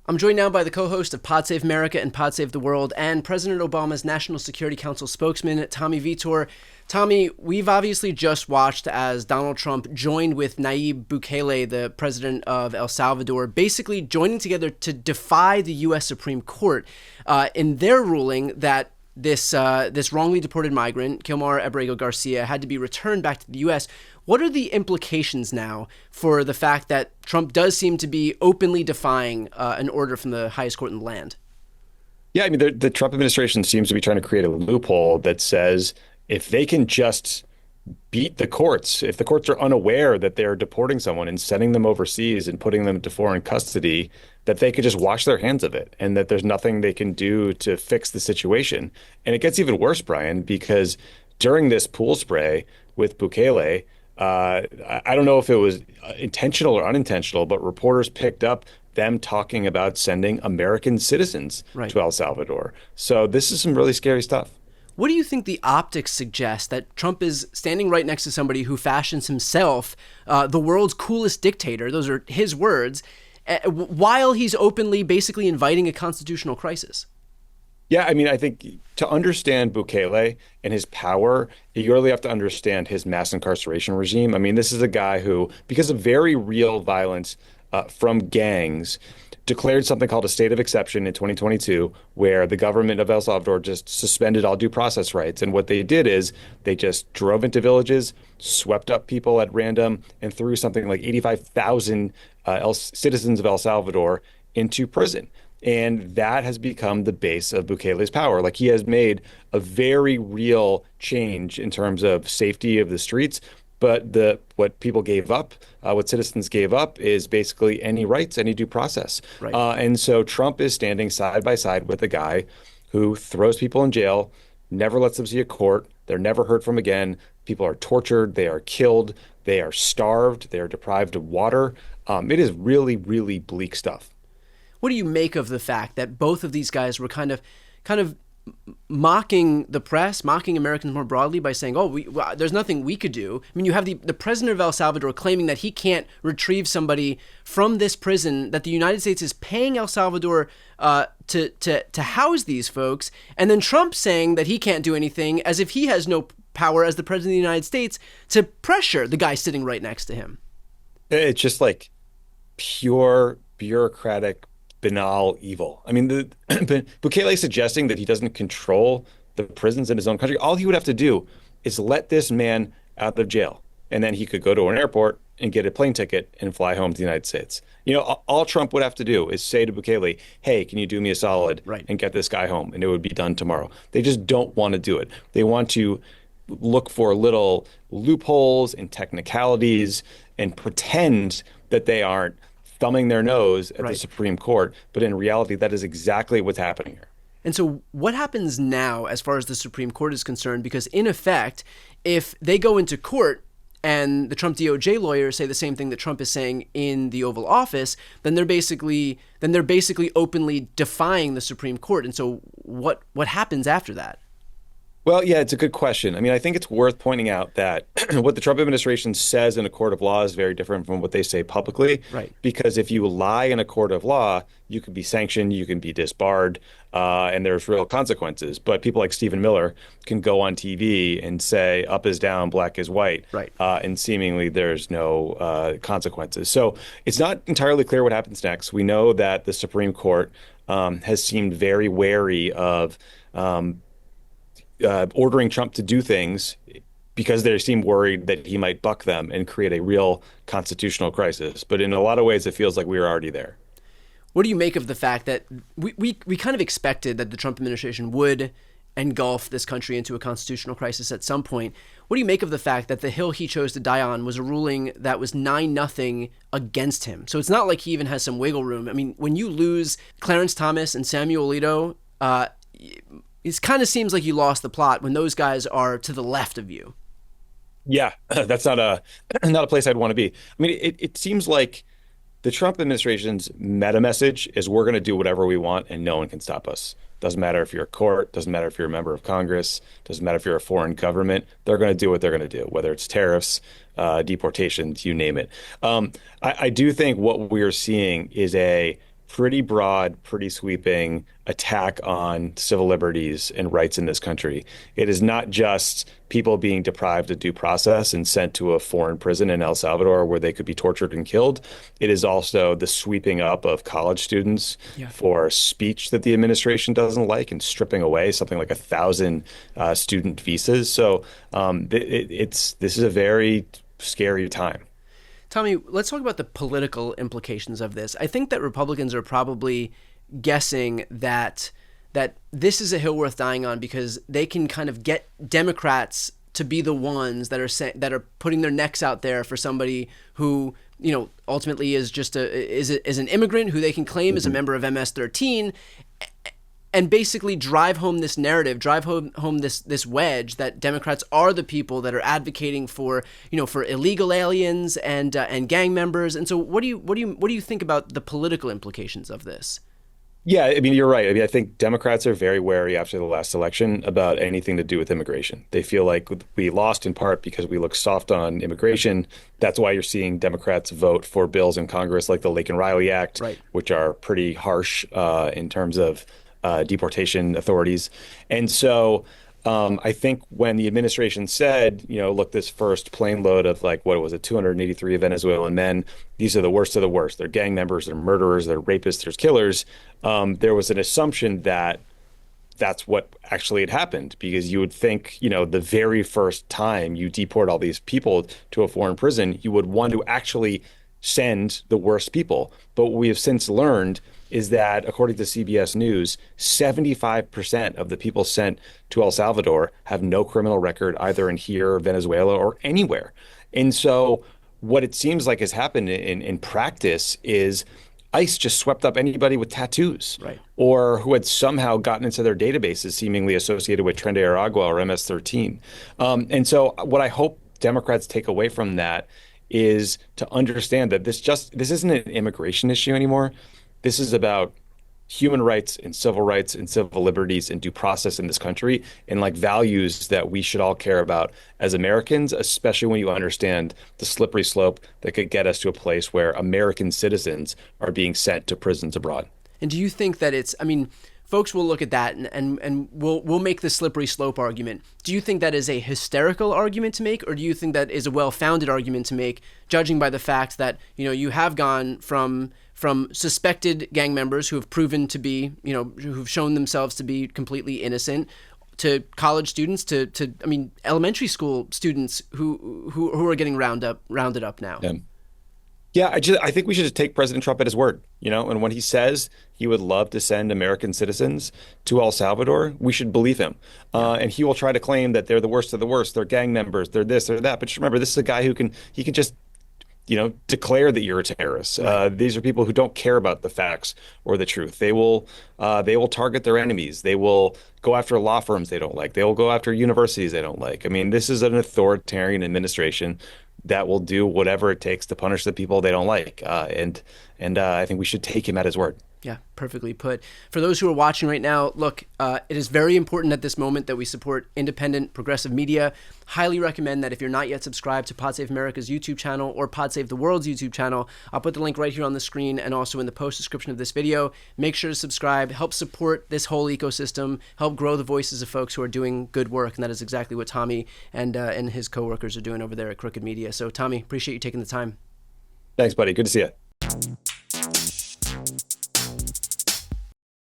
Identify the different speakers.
Speaker 1: I'm joined now by the co-host of Pod Save America and Pod Save the World and President Obama's National Security Council spokesman, Tommy Vietor. Tommy, we've obviously just watched as Donald Trump joined with Nayib Bukele, the president of El Salvador, basically joining together to defy the U.S. Supreme Court in their ruling that this wrongly deported migrant, Kilmar Abrego Garcia, had to be returned back to the U.S. What are the implications now for the fact that Trump does seem to be openly defying an order from the highest court in the land?
Speaker 2: Yeah, I mean, the Trump administration seems to be trying to create a loophole that says if they can just beat the courts, if the courts are unaware that they're deporting someone and sending them overseas and putting them into foreign custody, that they could just wash their hands of it and that there's nothing they can do to fix the situation. And it gets even worse, Brian, because during this pool spray with Bukele, I don't know if it was intentional or unintentional, but reporters picked up them talking about sending American citizens to El Salvador. So this is some really scary stuff.
Speaker 1: What do you think the optics suggest that Trump is standing right next to somebody who fashions himself the world's coolest dictator? Those are his words, while he's openly basically inviting a constitutional crisis.
Speaker 2: Yeah, I mean, I think to understand Bukele and his power, you really have to understand his mass incarceration regime. I mean, this is a guy who, because of very real violence from gangs, declared something called a state of exception in 2022, where the government of El Salvador just suspended all due process rights. And what they did is they just drove into villages, swept up people at random, and threw something like 85,000 citizens of El Salvador into prison. And that has become the base of Bukele's power. Like, he has made a very real change in terms of safety of the streets. But what people gave up, what citizens gave up, is basically any rights, any due process.
Speaker 1: Right.
Speaker 2: And so Trump is standing side by side with a guy who throws people in jail, never lets them see a court. They're never heard from again. People are tortured. They are killed. They are starved. They are deprived of water. It is really, really bleak stuff.
Speaker 1: What do you make of the fact that both of these guys were kind of mocking the press, mocking Americans more broadly by saying, there's nothing we could do? I mean, you have the president of El Salvador claiming that he can't retrieve somebody from this prison, that the United States is paying El Salvador to house these folks, and then Trump saying that he can't do anything, as if he has no power as the president of the United States to pressure the guy sitting right next to him.
Speaker 2: It's just like pure bureaucratic banal evil. I mean, Bukele suggesting that he doesn't control the prisons in his own country. All he would have to do is let this man out of jail, and then he could go to an airport and get a plane ticket and fly home to the United States. You know, all Trump would have to do is say to Bukele, hey, can you do me a solid and get this guy home? And it would be done tomorrow. They just don't want to do it. They want to look for little loopholes and technicalities and pretend that they aren't thumbing their nose at the Supreme Court. But in reality, that is exactly what's happening here.
Speaker 1: And so what happens now as far as the Supreme Court is concerned? Because in effect, if they go into court and the Trump DOJ lawyers say the same thing that Trump is saying in the Oval Office, then they're basically openly defying the Supreme Court. And so what happens after that?
Speaker 2: Well, yeah, it's a good question. I mean, I think it's worth pointing out that what the Trump administration says in a court of law is very different from what they say publicly.
Speaker 1: Right.
Speaker 2: Because if you lie in a court of law, you can be sanctioned, you can be disbarred, and there's real consequences. But people like Stephen Miller can go on TV and say up is down, black is white, and seemingly there's no consequences. So it's not entirely clear what happens next. We know that the Supreme Court has seemed very wary of ordering Trump to do things because they seem worried that he might buck them and create a real constitutional crisis. But in a lot of ways, it feels like we were already there.
Speaker 1: What do you make of the fact that we kind of expected that the Trump administration would engulf this country into a constitutional crisis at some point? What do you make of the fact that the hill he chose to die on was a ruling that was 9-0 against him? So it's not like he even has some wiggle room. I mean, when you lose Clarence Thomas and Samuel Alito, it kind of seems like you lost the plot when those guys are to the left of you.
Speaker 2: Yeah, that's not a place I'd want to be. I mean, it seems like the Trump administration's meta message is we're going to do whatever we want and no one can stop us. Doesn't matter if you're a court, doesn't matter if you're a member of Congress, doesn't matter if you're a foreign government. They're going to do what they're going to do, whether it's tariffs, deportations, you name it. I do think what we're seeing is a pretty broad, pretty sweeping attack on civil liberties and rights in this country. It is not just people being deprived of due process and sent to a foreign prison in El Salvador where they could be tortured and killed. It is also the sweeping up of college students for speech that the administration doesn't like and stripping away something like 1,000 student visas. So this is a very scary time.
Speaker 1: Tommy, let's talk about the political implications of this. I think that Republicans are probably guessing that this is a hill worth dying on because they can kind of get Democrats to be the ones that are putting their necks out there for somebody who, ultimately is just is an immigrant who they can claim as a member of MS-13, and basically drive home this narrative, drive home this wedge that Democrats are the people that are advocating for illegal aliens and gang members. And so, what do you think about the political implications of this?
Speaker 2: Yeah, I mean, you're right. I mean, I think Democrats are very wary after the last election about anything to do with immigration. They feel like we lost in part because we look soft on immigration. That's why you're seeing Democrats vote for bills in Congress like the Laken Riley Act,
Speaker 1: right,
Speaker 2: which are pretty harsh in terms of deportation authorities. And so I think when the administration said, look, this first plane load of 283 Venezuelan men, these are the worst of the worst. They're gang members, they're murderers, they're rapists, there's killers. There was an assumption that that's what actually had happened, because you would think, the very first time you deport all these people to a foreign prison, you would want to actually send the worst people. But what we have since learned is that, according to CBS News, 75% of the people sent to El Salvador have no criminal record either in here, Venezuela, or anywhere. And so what it seems like has happened in practice is ICE just swept up anybody with tattoos,
Speaker 1: right,
Speaker 2: or who had somehow gotten into their databases seemingly associated with Tren de Aragua or MS-13. And so what I hope Democrats take away from that is to understand that this isn't an immigration issue anymore. This is about human rights and civil liberties and due process in this country, and values that we should all care about as Americans, especially when you understand the slippery slope that could get us to a place where American citizens are being sent to prisons abroad.
Speaker 1: And do you think that folks will look at that and we'll make the slippery slope argument. Do you think that is a hysterical argument to make, or do you think that is a well-founded argument to make, judging by the fact that, you have gone from suspected gang members who have proven to be, who've shown themselves to be completely innocent, to college students, to elementary school students who are getting rounded up now?
Speaker 2: Yeah, I think we should just take President Trump at his word, and when he says he would love to send American citizens to El Salvador, we should believe him. And he will try to claim that they're the worst of the worst, they're gang members, they're this, they're that. But just remember, this is a guy who can just declare that you're a terrorist.
Speaker 1: Right.
Speaker 2: These are people who don't care about the facts or the truth. They will target their enemies. They will go after law firms they don't like. They will go after universities they don't like. I mean, this is an authoritarian administration that will do whatever it takes to punish the people they don't like. And I think we should take him at his word.
Speaker 1: Yeah, perfectly put. For those who are watching right now, look, it is very important at this moment that we support independent, progressive media. Highly recommend that if you're not yet subscribed to Pod Save America's YouTube channel or Pod Save the World's YouTube channel, I'll put the link right here on the screen and also in the post description of this video. Make sure to subscribe, help support this whole ecosystem, help grow the voices of folks who are doing good work, and that is exactly what Tommy and his coworkers are doing over there at Crooked Media. So, Tommy, appreciate you taking the time.
Speaker 2: Thanks, buddy. Good to see you.